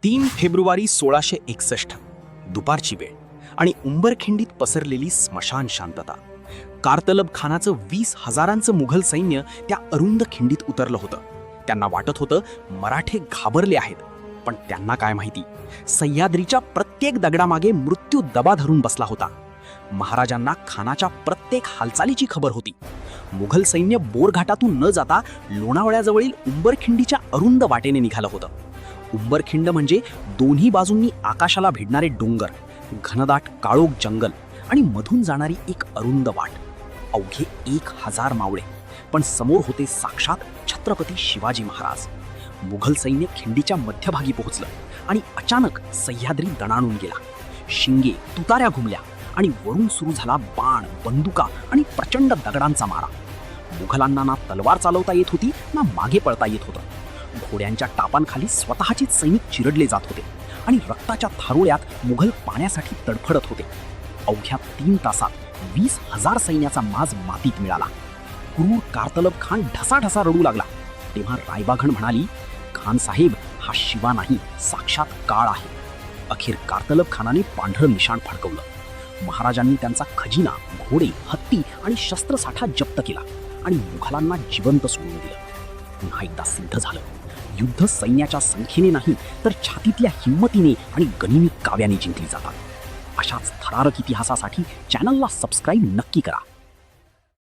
3 February 1661 दुपारची वेळ आणि उंबरखिंडीत पसरलेली स्मशान शांतता. कारतलब खानाचं 20,000 मुघल सैन्य त्या अरुंद खिंडीत उतरलं होतं. त्यांना वाटत होतं मराठे घाबरले आहेत, पण त्यांना काय माहिती, सह्याद्रीच्या प्रत्येक दगडामागे मृत्यू दबा धरून बसला होता. महाराजांना खानाच्या प्रत्येक हालचालीची खबर होती. मुघल सैन्य बोरघाटातून न जाता लोणावळ्याजवळील उंबरखिंडीच्या अरुंद वाटेने निघालं होतं. उंबरखिंड म्हणजे दोन्ही बाजूंनी आकाशाला भिडणारे डोंगर, घनदाट काळोख जंगल आणि मधून जाणारी एक अरुंद वाट. अवघे 1000 मावळे, पण समोर होते साक्षात छत्रपती शिवाजी महाराज. मुघल सैन्य खिंडीच्या मध्यभागी पोहोचलं आणि अचानक सह्याद्री दणाणून गेला. शिंगे तुताऱ्या घुमल्या आणि वरून सुरू झाला बाण, बंदुका आणि प्रचंड दगडांचा मारा. मुघलांना ना तलवार चालवता येत होती, ना मागे पळता येत होतं. घोड्यांच्या टापांखाली स्वतःचेच सैनिक चिरडले जात होते आणि रक्ताच्या थारोळ्यात मुघल पाण्यासाठी तडफडत होते. अवघ्या 3 तासात 20,000 सैन्याचा माज मातीत मिळाला. क्रूर कारतलब खान ढसाढसा रडू लागला. तेव्हा रायबाघण म्हणाली, खान साहेब, हा शिवा नाही, साक्षात काळ आहे. अखेर कारतलब खानाने पांढरं निशाण फडकवलं. महाराजांनी त्यांचा खजिना, घोडे, हत्ती आणि शस्त्रसाठा जप्त केला आणि मुघलांना जिवंत सोडून दिलं. पुन्हा एकदा सिद्ध झालं, युद्ध सैन्याच्या संख्येने नाही, तर छातीतल्या हिंमतीने आणि गनिमी काव्याने जिंकली जातात. अशाच थरारक इतिहासासाठी चॅनलला सबस्क्राईब नक्की करा.